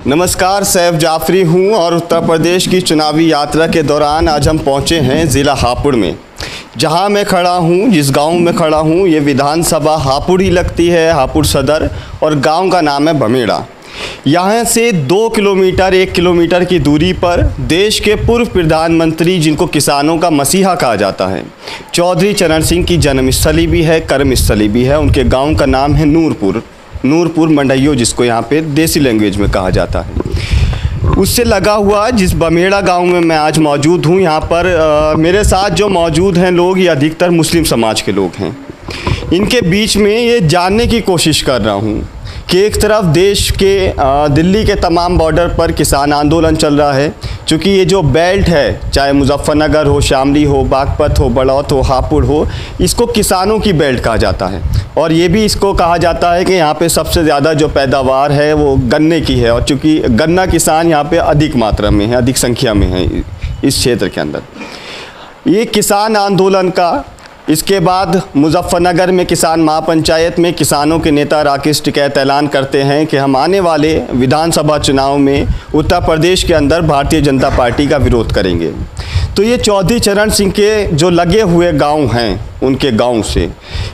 नमस्कार, सैफ जाफरी हूं और उत्तर प्रदेश की चुनावी यात्रा के दौरान आज हम पहुंचे हैं ज़िला हापुड़ में। जहां मैं खड़ा हूं, जिस गांव में खड़ा हूं, ये विधानसभा हापुड़ ही लगती है, हापुड़ सदर, और गांव का नाम है बमेड़ा। यहाँ से 2 किलोमीटर 1 किलोमीटर की दूरी पर देश के पूर्व प्रधानमंत्री, जिनको किसानों का मसीहा कहा जाता है, चौधरी चरण सिंह की जन्मस्थली भी है, कर्मस्थली भी है। उनके गांव का नाम है नूरपुर मंडइयो, जिसको यहाँ पे देसी लैंग्वेज में कहा जाता है। उससे लगा हुआ जिस बमेड़ा गांव में मैं आज मौजूद हूँ, यहाँ पर मेरे साथ जो मौजूद हैं लोग, ये अधिकतर मुस्लिम समाज के लोग हैं। इनके बीच में ये जानने की कोशिश कर रहा हूँ कि एक तरफ देश के दिल्ली के तमाम बॉर्डर पर किसान आंदोलन चल रहा है, क्योंकि ये जो बेल्ट है, चाहे मुजफ्फरनगर हो, शामली हो, बागपत हो, बड़ौत हो, हापुड़ हो, इसको किसानों की बेल्ट कहा जाता है। और ये भी इसको कहा जाता है कि यहाँ पे सबसे ज़्यादा जो पैदावार है वो गन्ने की है, और चूँकि गन्ना किसान यहाँ पे अधिक मात्रा में है, अधिक संख्या में है इस क्षेत्र के अंदर। ये किसान आंदोलन का, इसके बाद मुजफ्फरनगर में किसान महापंचायत में किसानों के नेता राकेश टिकैत ऐलान करते हैं कि हम आने वाले विधानसभा चुनाव में उत्तर प्रदेश के अंदर भारतीय जनता पार्टी का विरोध करेंगे। तो ये चौधरी चरण सिंह के जो लगे हुए गांव हैं, उनके गांव से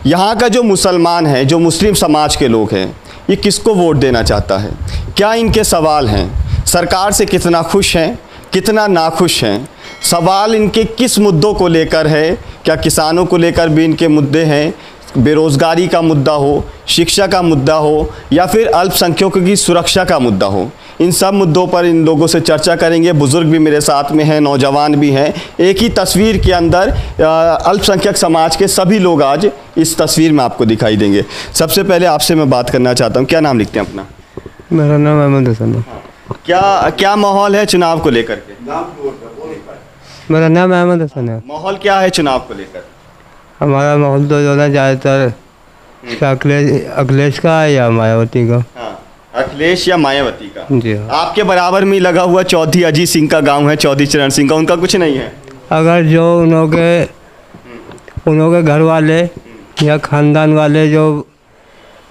यहाँ का जो मुसलमान है, जो मुस्लिम समाज के लोग हैं, ये किसको वोट देना चाहता है, क्या इनके सवाल हैं, सरकार से कितना खुश हैं, कितना नाखुश हैं, सवाल इनके किस मुद्दों को लेकर है, क्या किसानों को लेकर भी इनके मुद्दे हैं, बेरोज़गारी का मुद्दा हो, शिक्षा का मुद्दा हो, या फिर अल्पसंख्यकों की सुरक्षा का मुद्दा हो, इन सब मुद्दों पर इन लोगों से चर्चा करेंगे। बुज़ुर्ग भी मेरे साथ में हैं, नौजवान भी हैं। एक ही तस्वीर के अंदर अल्पसंख्यक समाज के सभी लोग आज इस तस्वीर में आपको दिखाई देंगे। सबसे पहले आपसे मैं बात करना चाहता हूँ, क्या नाम लिखते हैं अपना? मेरा नाम अहमद हसन है। क्या माहौल है चुनाव को लेकर के? मेरा नाम अहमद हसन है। माहौल क्या है चुनाव को लेकर? हमारा माहौल तो जो है ज़्यादातर अखिलेश का है या मायावती का। हाँ, अखिलेश या मायावती का। जी हाँ। आपके बराबर में लगा हुआ चौधरी अजीत सिंह का गांव है, चौधरी चरण सिंह का, उनका कुछ नहीं है? अगर जो उनके घर वाले या ख़ानदान वाले जो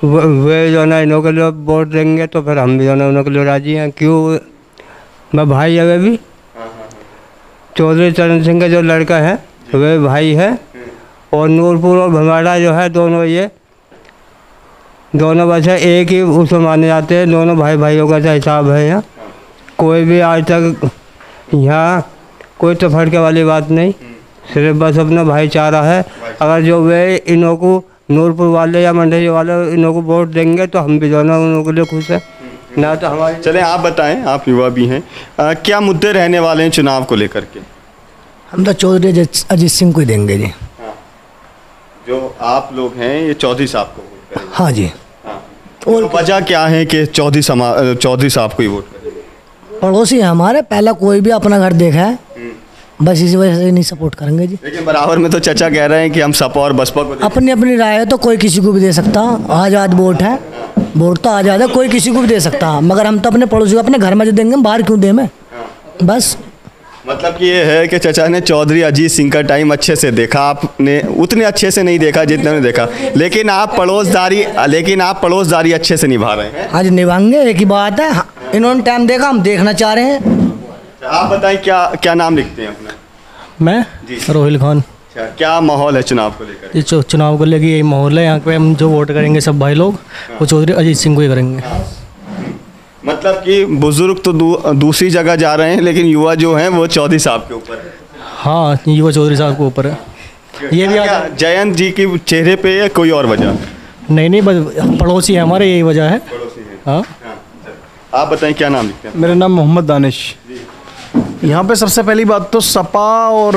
वे जो ना इनों के लिए वोट देंगे, तो फिर हम भी जो ना उनके लिए राजी हैं। क्यों? मैं भाई है, वे भी चौधरी चरण सिंह का जो लड़का है वे भाई है, और नूरपुर और बमेड़ा जो है दोनों बच्चे एक ही उसमें माने जाते हैं। दोनों भाइयों का हिसाब है यहाँ। कोई भी आज तक यहाँ कोई तफरके वाली बात नहीं, सिर्फ बस अपना भाईचारा है। अगर जो वे इन्हों को नूरपुर वाले या मंडई वाले इन्हों को वोट देंगे, तो हम भी जो ना उन के लिए खुश हैं ना। तो हमारे चलें, आप बताएं, आप युवा भी हैं, क्या मुद्दे रहने वाले हैं चुनाव को लेकर के? हम तो चौधरी अजीत सिंह को ही देंगे जी। हाँ, जो आप लोग हैं ये चौधरी साहब को वोट करेंगे? हाँ जी। हाँ। और वजह क्या है कि चौधरी साहब को ही वोट करेंगे? पड़ोसी है हमारे, पहला कोई भी अपना घर देखा है, बस इसी वजह से नहीं सपोर्ट करेंगे जी। लेकिन बराबर में तो चाचा कह रहे हैं कि हम सपा और बसपा को। अपनी अपनी राय है, तो कोई किसी को भी दे सकता। आज़ाद वोट है, वोट तो आज़ाद है, कोई किसी को भी दे सकता। मगर हम तो अपने पड़ोसी को अपने घर में जो देंगे, हम बाहर क्यों दें? मैं बस मतलब कि ये है कि चाचा ने चौधरी अजीत सिंह का टाइम अच्छे से देखा, आपने उतने अच्छे से नहीं देखा जितना ने देखा, लेकिन आप पड़ोसदारी अच्छे से निभा रहे हैं। आज निभाएंगे, एक ही बात है। इन्होंने टाइम देखा, हम देखना चाह रहे हैं। आप बताएं, क्या नाम लिखते हैं अपना? मैं रोहिल खान। क्या माहौल है चुनाव को लेकर? ये चुनाव को लेकर यही माहौल है यहाँ पे। हम जो वोट करेंगे सब भाई लोग वो चौधरी अजीत सिंह को ही करेंगे। मतलब कि बुजुर्ग तो दूसरी जगह जा रहे हैं, लेकिन युवा जो हैं वो चौधरी साहब के ऊपर है। हाँ, युवा चौधरी साहब के ऊपर है। ये भी जयंत जी की चेहरे पे या कोई और वजह? नहीं, बस पड़ोसी है हमारे, यही वजह है। हाँ। आप बताएं, क्या नाम लिखते हैं? मेरा नाम मोहम्मद दानिश। यहाँ पे सबसे पहली बात तो सपा और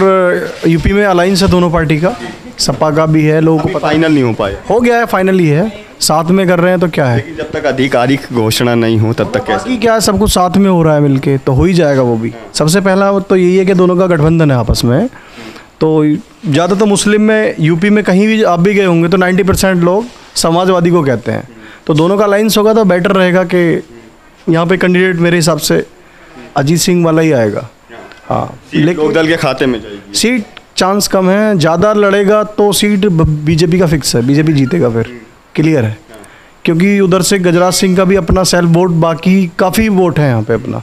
यूपी में अलायंस है दोनों पार्टी का। सपा का भी है, लोगों को फाइनल नहीं हो पाया। हो गया है, फाइनल ही है, साथ में कर रहे हैं तो क्या है। लेकिन जब तक आधिकारिक घोषणा नहीं हो तब तक कैसे? क्या है, सब कुछ साथ में हो रहा है मिलके, तो हो ही जाएगा वो भी। सबसे पहला तो यही है कि दोनों का गठबंधन है आपस में। तो ज़्यादा तो मुस्लिम में यूपी में कहीं भी आप भी गए होंगे तो 90% लोग समाजवादी को कहते हैं। तो दोनों का अलायंस होगा तो बेटर रहेगा कि यहाँ पे कैंडिडेट मेरे हिसाब से अजीत सिंह वाला ही आएगा। हाँ, लोकदल के खाते में जाएगी। सीट चांस कम है, ज़्यादा लड़ेगा तो सीट बीजेपी का फिक्स है, बीजेपी जीतेगा, फिर क्लियर है। क्योंकि उधर से गजराज सिंह का भी अपना सेल्फ वोट, बाकी काफ़ी वोट है यहाँ पे अपना,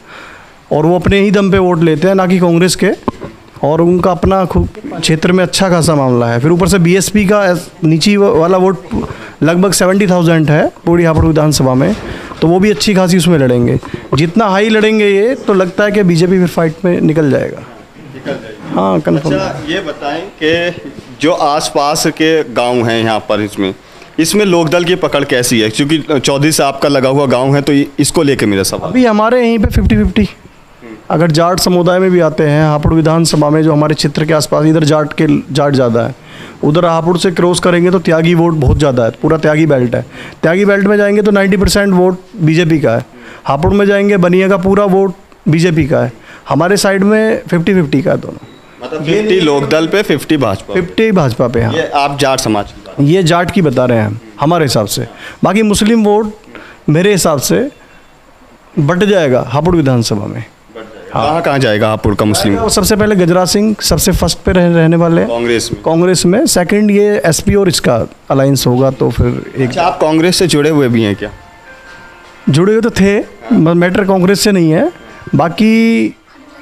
और वो अपने ही दम पे वोट लेते हैं, ना कि कांग्रेस के, और उनका अपना क्षेत्र में अच्छा खासा मामला है। फिर ऊपर से बीएसपी का नीचे वाला वोट लगभग 70,000 है पूरी हापुड़ विधानसभा में, तो वो भी अच्छी खासी उसमें लड़ेंगे। जितना हाई लड़ेंगे ये, तो लगता है कि बीजेपी फिर फाइट में निकल जाएगा। हाँ, कन्फर्म। अच्छा, ये बताएं कि जो आसपास के गांव हैं यहाँ पर, इसमें लोकदल की पकड़ कैसी है? क्योंकि चौधरी साहब का लगा हुआ गांव है, तो इसको लेके मेरा सवाल। अभी हमारे यहीं पे 50-50, अगर जाट समुदाय में भी आते हैं हापुड़ विधानसभा में, जो हमारे क्षेत्र के आसपास, इधर जाट ज़्यादा है, उधर हापुड़ से क्रॉस करेंगे तो त्यागी वोट बहुत ज़्यादा है, पूरा त्यागी बेल्ट है। त्यागी बेल्ट में जाएंगे तो 90% वोट बीजेपी का है, हापुड़ में जाएंगे बनिया का पूरा वोट बीजेपी का है, हमारे साइड में 50-50 का है दोनों। मतलब 50 लोकदल पे, 50 भाजपा, 50 भाजपा पे। हाँ, ये आप जाट समाज की बात। ये जाट की बता रहे हैं हम हमारे हिसाब से। बाकी मुस्लिम वोट मेरे हिसाब से बट जाएगा हापुड़ विधानसभा में। कहाँ जाएगा हापुड़ का मुस्लिम? वो सबसे पहले गजराज सिंह सबसे फर्स्ट पे रहने वाले हैं कांग्रेस में। सेकंड ये एसपी और इसका अलायंस होगा, तो फिर एक। अच्छा, आप कांग्रेस से जुड़े हुए भी हैं क्या? जुड़े हुए तो थे, मैटर कांग्रेस से नहीं है, बाकी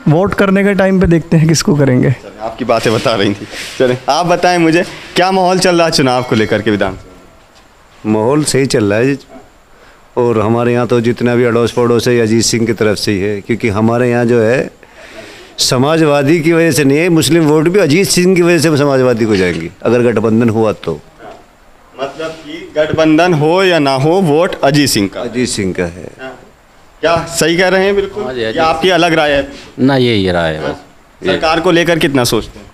वोट करने के टाइम पे देखते हैं किसको करेंगे। आपकी बातें बता रही थी। चले, आप बताएं मुझे, क्या माहौल चल रहा है चुनाव को लेकर के विधानसभा? माहौल सही चल रहा है जी, और हमारे यहाँ तो जितना भी अड़ोस पड़ोस है अजीत सिंह की तरफ से ही है, क्योंकि हमारे यहाँ जो है समाजवादी की वजह से नहीं है, मुस्लिम वोट भी अजीत सिंह की वजह से समाजवादी को जाएंगी अगर गठबंधन हुआ तो। मतलब कि गठबंधन हो या ना हो, वोट अजीत सिंह का। अजीत सिंह का है। क्या सही कह रहे हैं? बिल्कुल, या आपकी अलग राय है? ना, यही राय है बस। सरकार को लेकर कितना सोचते हैं?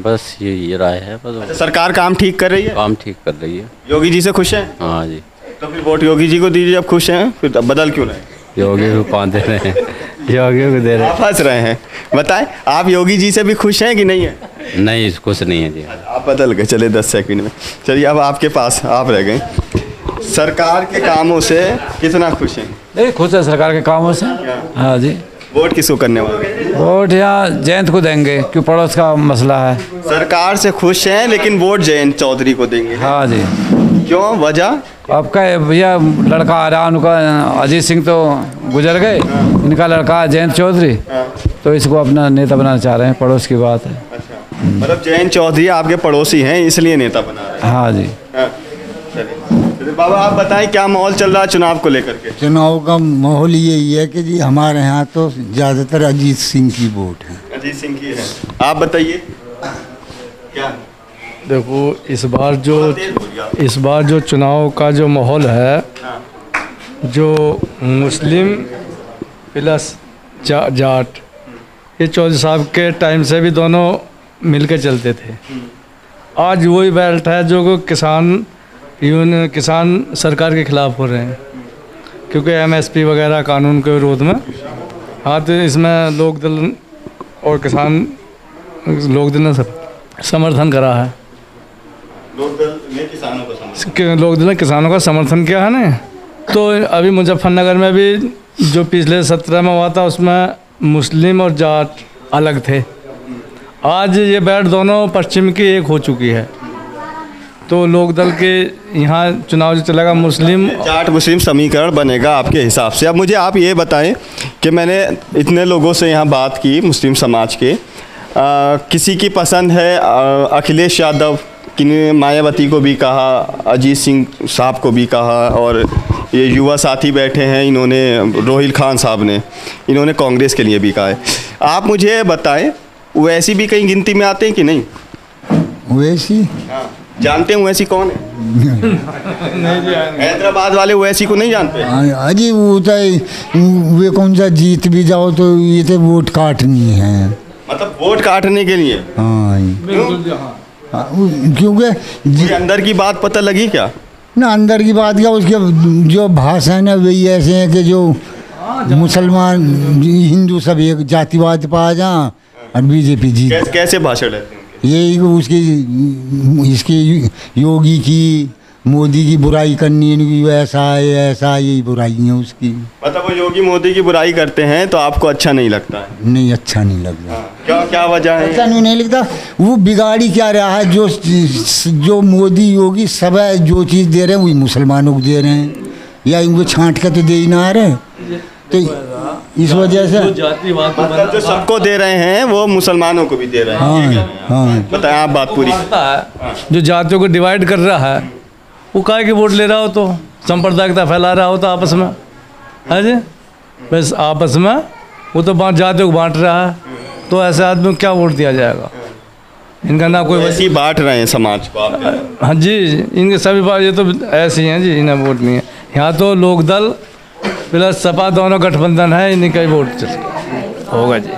बस यही राय है बस। अच्छा, सरकार काम ठीक कर रही है? काम ठीक कर रही है। योगी जी से खुश हैं? हाँ जी। तो फिर वोट योगी जी को दीजिए, जब खुश हैं फिर बदल क्यों रहे? योगी को कौन दे रहे हैं? योगी को दे रहे हैं। आप हंस रहे हैं, बताएं आप योगी जी से भी खुश हैं कि नहीं है? नहीं, खुश नहीं है जी। आप बदल गए, चले 10 सेकंड में। चलिए, अब आपके पास आप रह गए। सरकार के कामों से कितना खुश हैं? नहीं, खुश है सरकार के कामों से। हाँ जी। वोट किसको करने वाले? वोट यहाँ जयंत को देंगे, क्यों पड़ोस का मसला है। सरकार से खुश हैं, लेकिन वोट जयंत चौधरी को देंगे। हाँ जी। क्यों, वजह? आपका भैया लड़का आ रहा, उनका अजीत सिंह तो गुजर गए, इनका लड़का जयंत चौधरी, तो इसको अपना नेता बनाना चाह रहे हैं, पड़ोस की बात है। अच्छा, मतलब जयंत चौधरी आपके पड़ोसी हैं, इसलिए नेता बना रहे हैं। हाँ जी। चलिए बाबा, आप बताएं क्या माहौल चल रहा है चुनाव को लेकर के? चुनाव का माहौल यही है कि जी हमारे यहाँ तो ज़्यादातर अजीत सिंह की वोट है। अजीत सिंह की है। आप बताइए क्या? देखो, इस बार जो चुनाव का जो माहौल है, जो मुस्लिम प्लस जाट, ये चौधरी साहब के टाइम से भी दोनों मिलकर चलते थे। आज वही बेल्ट है जो किसान सरकार के खिलाफ हो रहे हैं, क्योंकि एमएसपी वगैरह कानून के विरोध में। हाँ, तो इसमें लोकदल और लोकदल ने समर्थन करा है। लोकदल ने किसानों का समर्थन किया है ना। तो अभी मुजफ्फरनगर में भी जो पिछले 17 में हुआ था, उसमें मुस्लिम और जाट अलग थे। आज ये बैठ दोनों पश्चिम की एक हो चुकी है, तो लोकदल के यहाँ चुनाव जो चलेगा, मुस्लिम जाट मुस्लिम समीकरण बनेगा आपके हिसाब से। अब मुझे आप ये बताएं कि मैंने इतने लोगों से यहाँ बात की मुस्लिम समाज के, किसी की पसंद है अखिलेश यादव, किन्हीं मायावती को भी कहा, अजीत सिंह साहब को भी कहा, और ये युवा साथी बैठे हैं, इन्होंने रोहिल खान साहब ने, इन्होंने कांग्रेस के लिए भी कहा है। आप मुझे बताएं, वैसी भी कहीं गिनती में आते हैं कि नहीं? वैसी? हाँ, जानते हैं वैसी कौन है? हैदराबाद वाले वैसी को नहीं जानते? अजी वो वे कौन सा जीत भी जाओ तो ये तो वोट काटनी है। मतलब वोट काटने के लिए? हाँ, क्योंकि अंदर की बात पता लगी क्या? ना, अंदर की बात क्या, उसके जो भाषण है वही ऐसे हैं कि जो मुसलमान हिंदू सब एक जातिवाद पा जा और बीजेपी जीत। कैसे भाषण है? यही उसकी इसकी योगी की, मोदी की बुराई करनी है, ऐसा है ऐसा, यही बुराई है उसकी। मतलब वो योगी मोदी की बुराई करते हैं तो आपको अच्छा नहीं लगता है? नहीं, अच्छा नहीं लगता। क्या वजह है? अच्छा नहीं लगता। वो बिगाड़ी क्या रहा है, जो मोदी योगी सब है, जो चीज़ दे रहे हैं वही मुसलमानों को दे रहे हैं। या इनको छांट कर तो दे ही ना रहे, तो इस वजह से मतलब जो सबको दे रहे हैं वो मुसलमानों को भी दे रहे हैं। हाँ बताएं आप बात पूरी। जो जातियों को डिवाइड कर रहा है वो काहे के वोट ले रहा हो, तो सांप्रदायिकता फैला रहा हो तो आपस में है जी, बस आपस में वो तो जातियों को बांट रहा है, तो ऐसे आदमी को क्या वोट दिया जाएगा? इनका ना कोई ऐसी बांट रहे हैं समाज को आप। हाँ जी, इनके सभी बात ये तो ऐसे ही हैं जी, इन्हें वोट नहीं है। यहाँ तो लोकदल प्लस सपा दोनों गठबंधन है, इन्हीं का ही वोट होगा जी।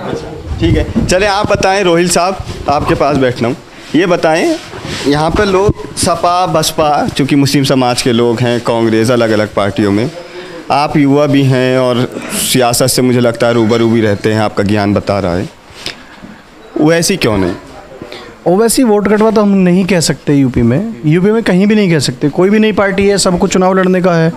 ठीक है, चले आप बताएं रोहिल साहब, आपके पास बैठना हूँ। ये बताएं यहाँ पे लोग सपा बसपा, चूँकि मुस्लिम समाज के लोग हैं, कांग्रेस, अलग अलग पार्टियों में, आप युवा भी हैं और सियासत से मुझे लगता है रूबरू भी रहते हैं, आपका ज्ञान बता रहा है, वैसी क्यों नहीं? ओवैसी वोट कटवा तो हम नहीं कह सकते यूपी में कहीं भी नहीं कह सकते। कोई भी नई पार्टी है, सबको चुनाव लड़ने का है,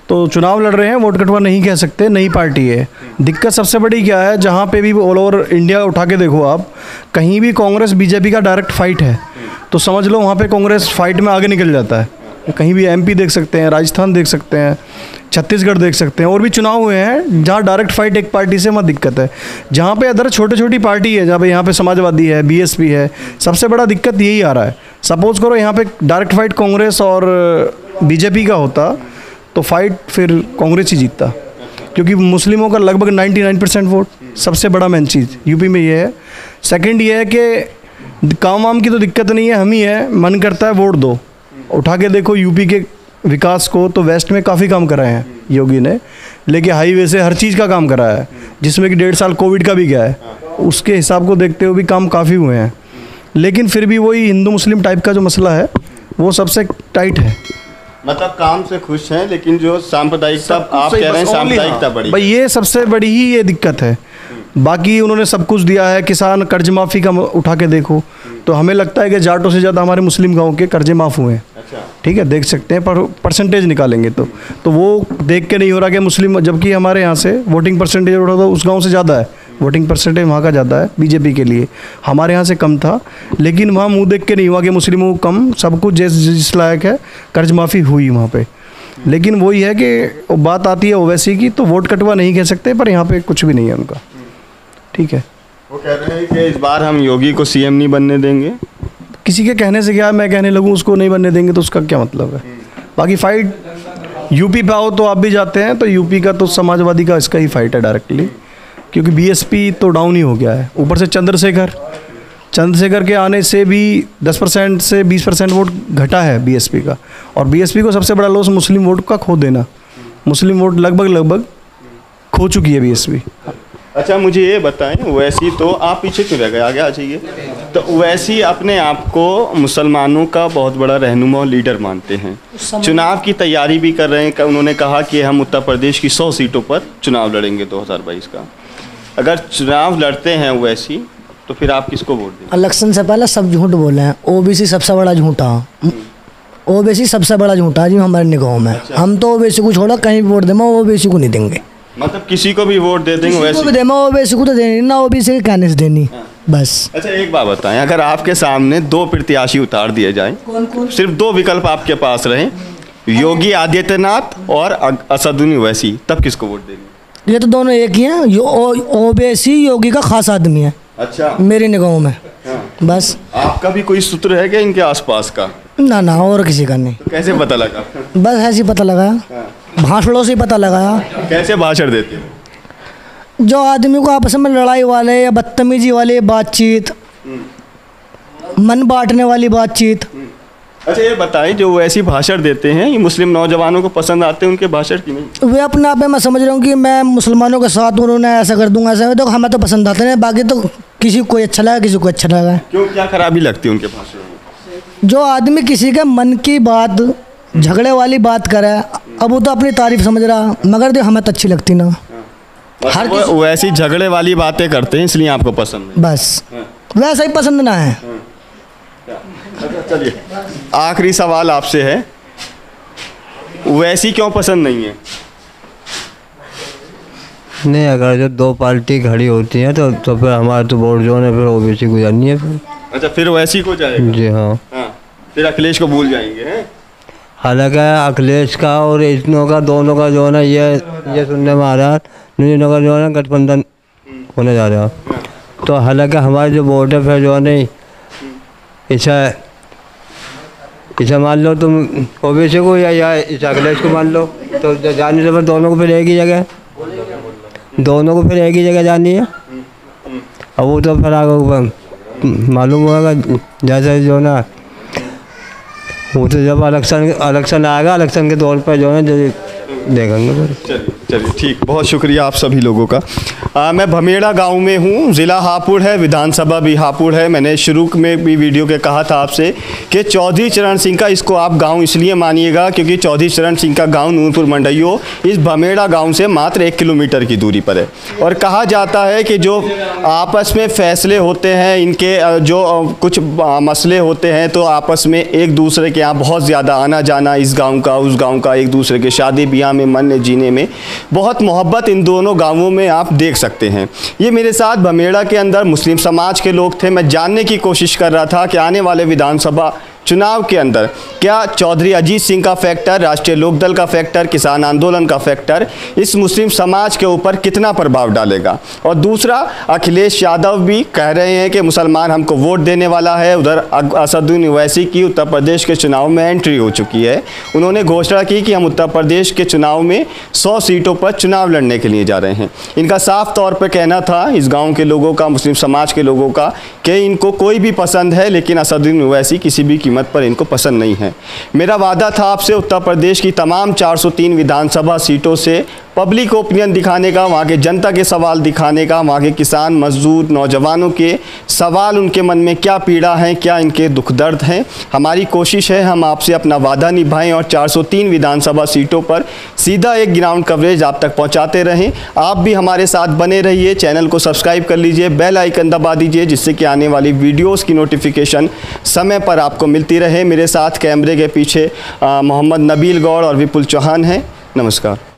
तो चुनाव लड़ रहे हैं, वोट कटवा नहीं कह सकते, नई पार्टी है। दिक्कत सबसे बड़ी क्या है, जहाँ पे भी ऑल ओवर इंडिया उठा के देखो आप, कहीं भी कांग्रेस बीजेपी का डायरेक्ट फाइट है तो समझ लो वहाँ पे कांग्रेस फाइट में आगे निकल जाता है। कहीं भी एमपी देख सकते हैं, राजस्थान देख सकते हैं, छत्तीसगढ़ देख सकते हैं, और भी चुनाव हुए हैं जहाँ डायरेक्ट फाइट एक पार्टी से वहाँ दिक्कत है। जहाँ पे अदर छोटी छोटी पार्टी है, जहाँ पे यहाँ पे समाजवादी है, बीएसपी है, सबसे बड़ा दिक्कत यही आ रहा है। सपोज करो यहाँ पे डायरेक्ट फाइट कांग्रेस और बीजेपी का होता तो फाइट फिर कांग्रेस ही जीतता, क्योंकि मुस्लिमों का लगभग 99% वोट, सबसे बड़ा मेन चीज़ यूपी में ये है। सेकंड ये है कि काम वाम की तो दिक्कत नहीं है, हम ही है, मन करता है वोट दो। उठा के देखो यूपी के विकास को, तो वेस्ट में काफ़ी काम कराए हैं योगी ने, लेकिन हाईवे से हर चीज़ का काम कराया है, जिसमें कि 1.5 साल कोविड का भी गया है, उसके हिसाब को देखते हुए भी काम काफ़ी हुए हैं। लेकिन फिर भी वही हिंदू मुस्लिम टाइप का जो मसला है वो सबसे टाइट है। मतलब काम से खुश हैं, लेकिन जो सांप्रदायिकता आप कह रहे हैं, सांप्रदायिकता बड़ी भाई, ये सबसे बड़ी ही ये दिक्कत है। बाकी उन्होंने सब कुछ दिया है, किसान कर्ज माफ़ी का उठा के देखो तो हमें लगता है कि जाटों से ज़्यादा हमारे मुस्लिम गाँव के कर्जे माफ़ हुए हैं। ठीक है, देख सकते हैं, पर परसेंटेज निकालेंगे तो वो देख के नहीं हो रहा कि मुस्लिम, जबकि हमारे यहाँ से वोटिंग परसेंटेज उठा तो उस गाँव से ज़्यादा है, वोटिंग परसेंटेज वहाँ का ज़्यादा है बीजेपी के लिए, हमारे यहाँ से कम था। लेकिन वहाँ मुंह देख के नहीं हुआ कि मुस्लिमों को कम, सब कुछ जिस लायक है कर्ज माफ़ी हुई वहाँ पे। लेकिन वही है कि बात आती है ओवैसी की, तो वोट कटवा नहीं कह सकते, पर यहाँ पे कुछ भी नहीं है उनका। ठीक है, वो कह रहे हैं कि इस बार हम योगी को सीएम नहीं बनने देंगे। किसी के कहने से क्या, मैं कहने लगूँ उसको नहीं बनने देंगे तो उसका क्या मतलब है? बाकी फाइट यूपी पे आओ तो आप भी जाते हैं, तो यूपी का तो समाजवादी का इसका ही फाइट है डायरेक्टली, क्योंकि बीएसपी तो डाउन ही हो गया है। ऊपर से चंद्रशेखर के आने से भी 10% से 20% वोट घटा है बीएसपी का, और बीएसपी को सबसे बड़ा लॉस मुस्लिम वोट का खो देना। मुस्लिम वोट लगभग खो चुकी है बीएसपी। अच्छा, मुझे ये बताएं, वैसी तो आप पीछे क्यों रह गए, आगे आ जाइए। तो वैसी अपने आप को मुसलमानों का बहुत बड़ा रहनुमा और लीडर मानते हैं, चुनाव की तैयारी भी कर रहे हैं। उन्होंने कहा कि हम उत्तर प्रदेश की 100 सीटों पर चुनाव लड़ेंगे 2022 का। अगर चुनाव लड़ते हैं वैसी, तो फिर आप किसको वोट देंगे? इलेक्शन से पहले सब झूठ बोले हैं, ओबीसी सबसे बड़ा झूठा, ओबीसी सबसे बड़ा झूठा जी हमारे निगाहों में। हम तो ओबीसी को छोड़ा कहीं भी वोट देंगे, ओबीसी को नहीं देंगे। मतलब किसी को भी वोट दे देंगे वैसे? ओबीसी को तो देनी ना, ओबीसी के कहने से देनी बस। अच्छा, एक बात बताएं, अगर आपके सामने 2 प्रत्याशी उतार दिए जाएं, सिर्फ 2 विकल्प आपके पास रहें, योगी आदित्यनाथ और असदुद्दीन ओवैसी, तब किसको वोट देंगे? ये तो दोनों एक ही हैं। ओवैसी योगी का खास आदमी है। अच्छा, मेरी निगाहों में। बस। आपका भी कोई सूत्र है क्या इनके आसपास का? ना और किसी का नहीं। तो कैसे पता लगा? बस ऐसे ही पता लगाया, भाषणों से ही पता लगाया। कैसे भाषण देते हो? जो आदमी को आपस में लड़ाई वाले या बदतमीजी वाली बातचीत, मन बांटने वाली बातचीत। अच्छा, ये बताएं, जो वो ऐसी भाषण देते हैं, ये मुस्लिम नौजवानों को पसंद आते हैं उनके भाषण की नहीं? वे अपने आप में, मैं समझ रहा हूँ कि मैं मुसलमानों के साथ उन्होंने ऐसा कर दूंगा, ऐसा तो हमें तो पसंद आते हैं, बाकी तो किसी को कोई अच्छा लगा, किसी को अच्छा लगा। क्यों, क्या खराबी लगती है उनके भाषण में? जो आदमी किसी के मन की बात, झगड़े वाली बात करे, अब वो तो अपनी तारीफ समझ रहा, मगर जो हमें तो अच्छी लगती ना। हर वो ऐसी झगड़े वाली बातें करते हैं इसलिए आपको पसंद है? बस वैसा ही पसंद ना है। चलिए, आखिरी सवाल आपसे है, वैसी क्यों पसंद नहीं है? नहीं, अगर जो 2 पार्टी खड़ी होती हैं तो फिर हमारा तो वोट जो है फिर ओबीसी को जानी है फिर। अच्छा, फिर वैसी को जाएगा? जी हाँ। फिर अखिलेश को भूल जाएंगे हैं? हालांकि अखिलेश का और इतनों का दोनों का जो है ना ये सुनने में आ रहा है दोनों का जो है ना गठबंधन होने जा रहा है। तो हालांकि हमारे जो वोट है फिर जो है नहीं इसे मान लो तुम ओबीसी को या इस अखिलेश को मान लो, तो जाने से फिर दोनों को फिर एक ही जगह जानी है। अब वो तो फिर आगे मालूम होगा जैसे जो ना वो तो जब इलेक्शन आएगा, इलेक्शन के तौर पर जो है देखेंगे। चलिए ठीक, बहुत शुक्रिया आप सभी लोगों का। मैं भमेड़ा गांव में हूं, ज़िला हापुड़ है, विधानसभा भी हापुड़ है। मैंने शुरू में भी वीडियो के कहा था आपसे कि चौधरी चरण सिंह का इसको आप गांव इसलिए मानिएगा क्योंकि चौधरी चरण सिंह का गांव नूरपुर मंडइयो इस भमेड़ा गांव से मात्र 1 किलोमीटर की दूरी पर है। और कहा जाता है कि जो आपस में फैसले होते हैं, इनके जो कुछ मसले होते हैं, तो आपस में एक दूसरे के यहाँ बहुत ज़्यादा आना जाना, इस गाँव का उस गाँव का, एक दूसरे के शादी ब्याह में, मरने जीने में बहुत मोहब्बत इन दोनों गांवों में आप देख सकते हैं। ये मेरे साथ भमेड़ा के अंदर मुस्लिम समाज के लोग थे। मैं जानने की कोशिश कर रहा था कि आने वाले विधानसभा चुनाव के अंदर क्या चौधरी अजीत सिंह का फैक्टर, राष्ट्रीय लोकदल का फैक्टर, किसान आंदोलन का फैक्टर इस मुस्लिम समाज के ऊपर कितना प्रभाव डालेगा। और दूसरा, अखिलेश यादव भी कह रहे हैं कि मुसलमान हमको वोट देने वाला है। उधर असदुद्दीन ओवैसी की उत्तर प्रदेश के चुनाव में एंट्री हो चुकी है। उन्होंने घोषणा की कि हम उत्तर प्रदेश के चुनाव में 100 सीटों पर चुनाव लड़ने के लिए जा रहे हैं। इनका साफ तौर पर कहना था इस गाँव के लोगों का, मुस्लिम समाज के लोगों का, कि इनको कोई भी पसंद है लेकिन असदुद्दीन ओवैसी किसी भी कीमत पर इनको पसंद नहीं है। मेरा वादा था आपसे उत्तर प्रदेश की तमाम 403 विधानसभा सीटों से पब्लिक ओपिनियन दिखाने का, वहाँ के जनता के सवाल दिखाने का, वहाँ के किसान मजदूर नौजवानों के सवाल, उनके मन में क्या पीड़ा है, क्या इनके दुख दर्द हैं। हमारी कोशिश है हम आपसे अपना वादा निभाएं और 403 विधानसभा सीटों पर सीधा एक ग्राउंड कवरेज आप तक पहुँचाते रहें। आप भी हमारे साथ बने रहिए, चैनल को सब्सक्राइब कर लीजिए, बेल आइकन दबा दीजिए जिससे कि आने वाली वीडियोज़ की नोटिफिकेशन समय पर आपको मिलती रहे। मेरे साथ कैमरे के पीछे मोहम्मद नबील गौड़ और विपुल चौहान हैं। नमस्कार।